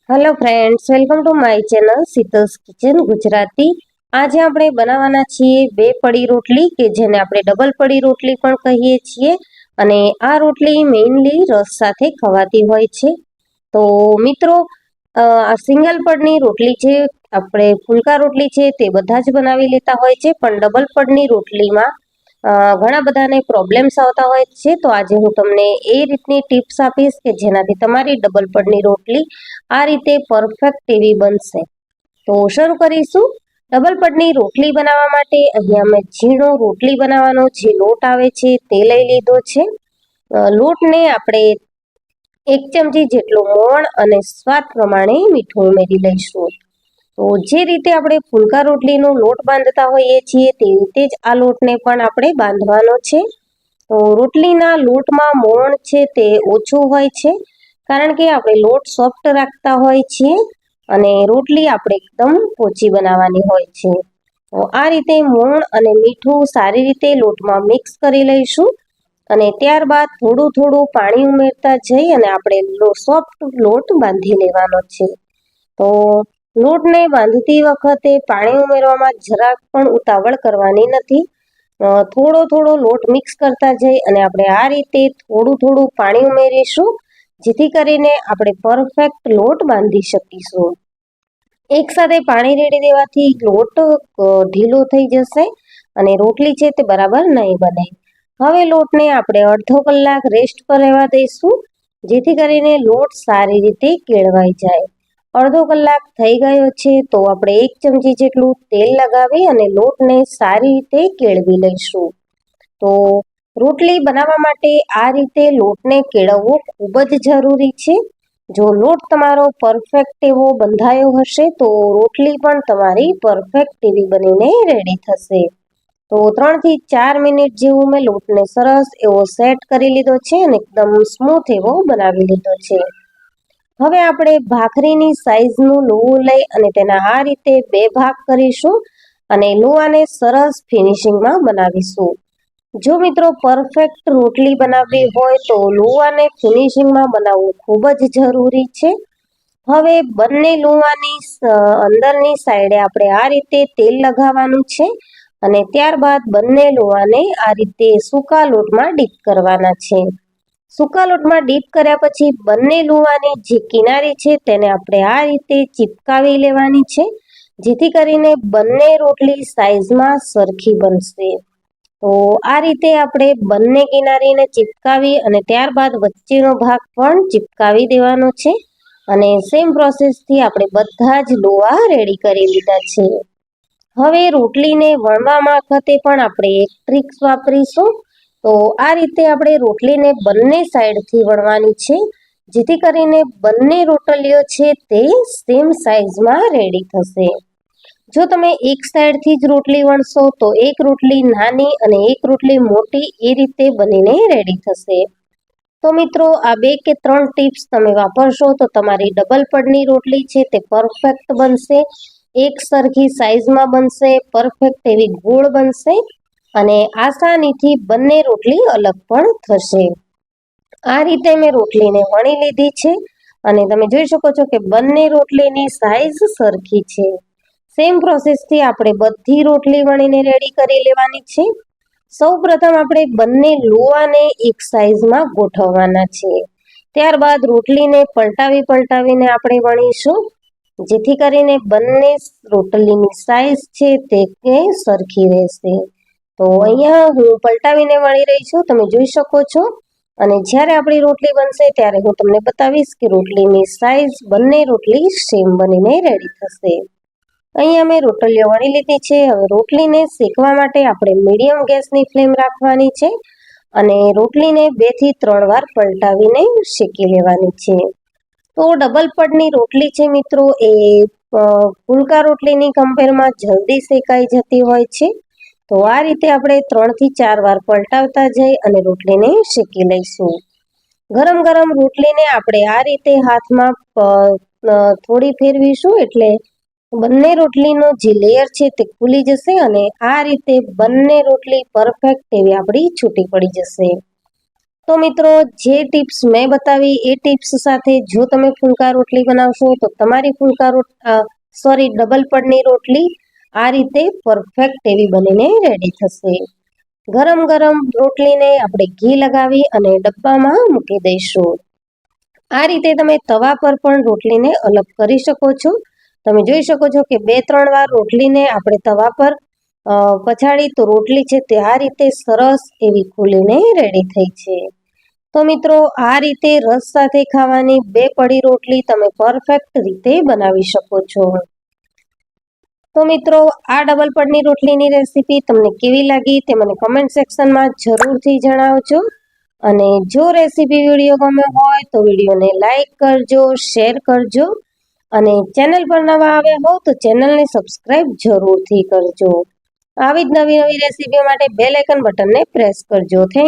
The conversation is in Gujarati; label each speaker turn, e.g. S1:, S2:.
S1: Hello friends, welcome to my channel Sheetal's kitchen Gujarati. આજે આપણે બનાવવાના છીએ બે પડી રોટલી, કે જેને આપણે ડબલ પડી રોટલી પણ કહીએ છીએ. અને આ રોટલી મેઇનલી રસ સાથે ખવાતી હોય છે. તો મિત્રો, આ સિંગલ પડની રોટલી છે, આપણે ફુલકા રોટલી છે તે બધા જ બનાવી લેતા હોય છે, પણ ડબલ પડની રોટલીમાં ઘણા બધાને પ્રોબ્લેમ્સ આવતા હોય છે. તો આજે હું તમને એ રીતની ટિપ્સ આપીશ કે જેનાથી તમારી ડબલ પડની રોટલી આ રીતે પરફેક્ટ એવી બનશે. તો શરૂ કરીશું. ડબલ પડની રોટલી બનાવવા માટે અહીંયા મેં ઝીણો રોટલી બનાવવાનો જે લોટ આવે છે તે લઈ લીધો છે. લોટને આપણે 1 ચમચી જેટલું મોણ અને સ્વાદ પ્રમાણે મીઠું ઉમેરી લઈશું. તો જે રીતે આપણે ફુલકા રોટલીનો લોટ બાંધતા હોઈએ છીએ તે રીતે જ આ લોટને પણ આપણે બાંધવાનો છે. તો રોટલીના લોટમાં મોણ છે તે ઓછું હોય છે, કારણ કે આપણે લોટ સોફ્ટ રાખતા હોય છીએ અને રોટલી આપણે એકદમ પોચી બનાવવાની હોય છે. તો આ રીતે મોણ અને મીઠું સારી રીતે લોટમાં મિક્સ કરી લઈશું અને ત્યારબાદ થોડું થોડું પાણી ઉમેરતા જઈ અને આપણે સોફ્ટ લોટ બાંધી લેવાનો છે. તો લોટને બાંધતી વખતે પાણી ઉમેરવામાં જરાક પણ ઉતાવળ કરવાની નથી. થોડો થોડો લોટ મિક્સ કરતા જઈ અને આપણે આ રીતે થોડું થોડું પાણી ઉમેરીશું, જેથી કરીને આપણે પરફેક્ટ લોટ બાંધી શકીશું. એકસાથે પાણી રેડી દેવાથી લોટ ઢીલો થઈ જશે અને રોટલી છે તે બરાબર નહીં બને. હવે લોટને આપણે અડધો કલાક રેસ્ટ પર રહેવા દઈશું, જેથી કરીને લોટ સારી રીતે કેળવાઈ જાય. અડધો કલાક થઈ ગયો છે, તો આપણે 1 ચમચી જેટલું તેલ લગાવી અને લોટને સારી રીતે કેળવી લઈશું. તો રોટલી બનાવવા માટે આ રીતે લોટને કેળવવો ખૂબ જ જરૂરી છે. જો લોટ તમારો પરફેક્ટ એવો બંધાયો હશે તો રોટલી પણ તમારી પરફેક્ટ એવી બનીને રેડી થશે. તો 3 થી 4 મિનિટ જેવું મેં લોટને સરસ એવો સેટ કરી લીધો છે અને એકદમ સ્મૂથ એવો બનાવી લીધો છે. હવે આપણે ભાખરીની સાઈઝનું લુવું લઈ અને તેના આ રીતે 2 ભાગ કરીશું અને લુવાને સરસ ફિનિશિંગમાં બનાવીશું. જો મિત્રો પરફેક્ટ રોટલી બનાવવી હોય તો લુવાને ફિનિશિંગમાં બનાવવું ખૂબ જ જરૂરી છે. હવે બંને લુવાની અંદરની સાઈડે આપણે આ રીતે તેલ લગાવવાનું છે અને ત્યારબાદ બંને લુવાને આ રીતે સૂકા લોટમાં ડીપ કરવાના છે. સૂકા લોટમાં ડીપ કર્યા પછી બંને લુવાની જે કિનારી છે તેને આપણે આ રીતે ચિપકાવી લેવાની છે, જેથી કરીને બંને રોટલી સાઈઝમાં સરખી બનશે. તો આ રીતે આપણે બંને કિનારીને ચિપકાવી અને ત્યારબાદ વચ્ચેનો ભાગ પણ ચિપકાવી દેવાનો છે અને સેમ પ્રોસેસથી આપણે બધા જ લોવા રેડી કરી લીધા છે. હવે રોટલીને વણવા વખતે પણ આપણે એક ટ્રિક્સ વાપરીશું. તો આ રીતે આપણે રોટલીને બંને સાઈડથી વણવાની છે, જેથી કરીને બંને રોટલીઓ છે તે સેમ સાઈઝમાં રેડી થશે. જો તમે એક સાઈડથી જ રોટલી વણશો તો એક રોટલી નાની અને એક રોટલી મોટી એ રીતે બનીને રેડી થશે. તો મિત્રો, આ 2 કે 3 ટિપ્સ તમે વાપરશો તો તમારી ડબલ પડની રોટલી છે તે પરફેક્ટ બનશે, એક સરખી સાઈઝમાં બનશે, પરફેક્ટ એવી ગોળ બનશે અને આસાનીથી બંને રોટલી અલગ પણ થશે. આ રીતે મેં રોટલીને વણી લીધી છે અને તમે જોઈ શકો છો કે બંને રોટલીની સાઈઝ સરખી છે. સેમ પ્રોસેસથી આપણે બધી રોટલી વણીને રેડી કરી લેવાની છે. સૌ પ્રથમ આપણે બંને લોવાને એક સાઈઝમાં ગોઠવવાના છે. ત્યારબાદ રોટલીને પલટાવીને આપણે વણીશું, જેથી કરીને બંને રોટલીની સાઈઝ છે તે સરખી રહેશે. તો અહીંયા હું પલટાવીને વણી રહી છું, તમે જોઈ શકો છો. અને જ્યારે આપણી રોટલી બનશે ત્યારે હું તમને બતાવીશ કે રોટલીની સાઈઝ બંને રોટલી સેમ બનીને રેડી થશે. અહીંયા મેં રોટલીઓ વણી લીધી છે. હવે રોટલીને શેકવા માટે આપણે મીડિયમ ગેસની ફ્લેમ રાખવાની છે અને રોટલીને 2 થી 3 વાર પલટાવીને શેકી લેવાની છે. તો ડબલ પડની રોટલી છે મિત્રો, એ ફુલકા રોટલીની કમ્પેરમાં જલ્દી શેકાઈ જતી હોય છે. તો આ રીતે આપણે 3 થી 4 વાર પલટાવતા જઈ અને રોટલીને શેકી લઈશું. ગરમ ગરમ રોટલીને આપણે આ રીતે હાથમાં થોડી ફેરવીશું, એટલે બંને રોટલીનો જે લેયર છે તે ખુલી જશે અને આ રીતે બંને રોટલી પરફેક્ટ એવી આપણી છૂટી પડી જશે. તો મિત્રો, જે ટિપ્સ મેં બતાવી એ ટિપ્સ સાથે જો તમે ફુલકા રોટલી બનાવશો તો તમારી ડબલ પડની રોટલી આ રીતે પરફેક્ટ એવી બનીને રેડી થશે. ગરમ ગરમ રોટલીને આપણે ઘી લગાવી અને ડબ્બામાં મૂકી દઈશું. આ રીતે તમે તવા પર પણ રોટલીને અલગ કરી શકો છો. તમે જોઈ શકો છો કે 2-3 વાર રોટલીને આપણે તવા પર પછાડી તો રોટલી છે તે આ રીતે સરસ એવી ફૂલીને રેડી થઈ છે. તો મિત્રો, આ રીતે રસ સાથે ખાવાની 2 પડી રોટલી તમે પરફેક્ટ રીતે બનાવી શકો છો. તો મિત્રો, આ ડબલ પડની રોટલીની રેસીપી તમને કેવી લાગી તે મને કમેન્ટ સેક્શનમાં જરૂરથી જણાવજો. અને જો રેસીપી વિડીયો ગમ્યો હોય તો વિડીયોને લાઈક કરજો, શેર કરજો અને ચેનલ પર નવા આવ્યા હો તો ચેનલને સબસ્ક્રાઇબ જરૂરથી કરજો. આવી જ નવી રેસીપીઓ માટે બેલ આઇકન બટનને પ્રેસ કરજો. થેન્ક